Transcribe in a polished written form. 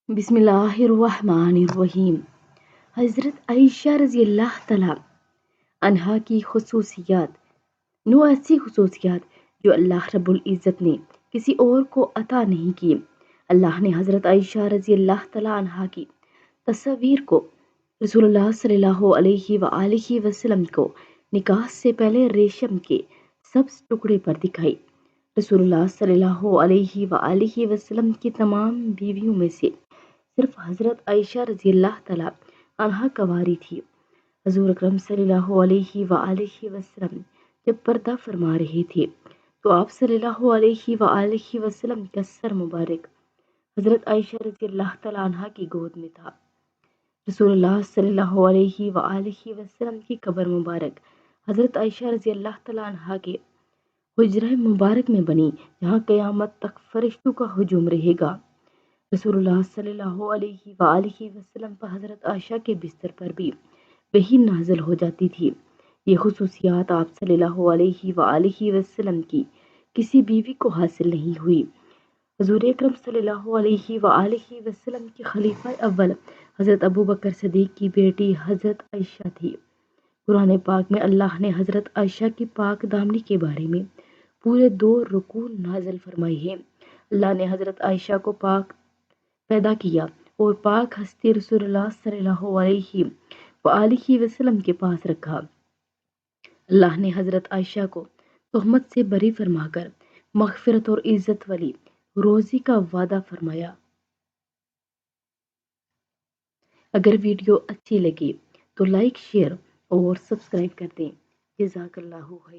बिस्मिल्लाहिर्रहमानिर्रहीम। हज़रत आयशा रज़ी अल्लाह तआला अन्हा की खुसूसियात। 9 ऐसी खुसूसियात जो अल्लाह रब्बुल इज़्ज़त ने किसी और को अता नहीं की। अल्लाह ने हज़रत आयशा रज़ी अल्लाह तआला अन्हा की तस्वीर को रसूलुल्लाह सल्लल्लाहु अलैहि वसल्लम को निकाह से पहले रेशम के सब्ज़ टुकड़े पर दिखाई। रसूलुल्लाह सल्लल्लाहु अलैहि वसल्लम की तमाम बीवियों में से सिर्फ हज़रत आयशा रज़ी अल्लाह तआला अन्हा कंवारी थी। हुज़ूर अकरम सल्लल्लाहु अलैहि वसल्लम जब पर्दा फरमा रहे थे तो आप सल्लल्लाहु अलैहि वसल्लम का सर मुबारक हज़रत आयशा रज़ी अल्लाह तआला अन्हा की गोद में था। रसूलुल्लाह सल्लल्लाहु अलैहि वसल्लम की कब्र मुबारक हज़रत आयशा रज़ी अल्लाह तआला अन्हा के हुजरा मुबारक में बनी, जहाँ क़यामत तक फरिश्तों का हुजूम रहेगा। रसूलुल्लाह सल्लल्लाहु अलैहि वसल्लम पर हज़रत आयशा के बिस्तर पर भी वही नाज़िल हो जाती थी। ये खुसूसियात आप सल्लल्लाहु अलैहि वसल्लम की किसी बीवी को हासिल नहीं हुई। हुज़ूर अकरम सल्लल्लाहु अलैहि वसल्लम के खलीफा अव्वल हज़रत अबू बकर सिद्दीक़ की बेटी हज़रत आयशा थी। कुरान पाक में अल्लाह ने हज़रत आयशा की पाक दामनी के बारे में पूरे 2 रुकू नाज़िल फरमाई है। अल्लाह ने हज़रत आयशा को पाक पैदा किया और पाक हस्ती रसूलुल्लाह सल्लल्लाहु अलैहि वसल्लम के पास रखा। अल्लाह ने हज़रत आयशा को तोहमत से बरी फरमाकर मग़फ़िरत और इज़्ज़त वाली रोज़ी का वादा फरमाया। अगर वीडियो अच्छी लगी तो लाइक, शेयर और सब्सक्राइब कर दें। जज़ाकल्लाहु खैर।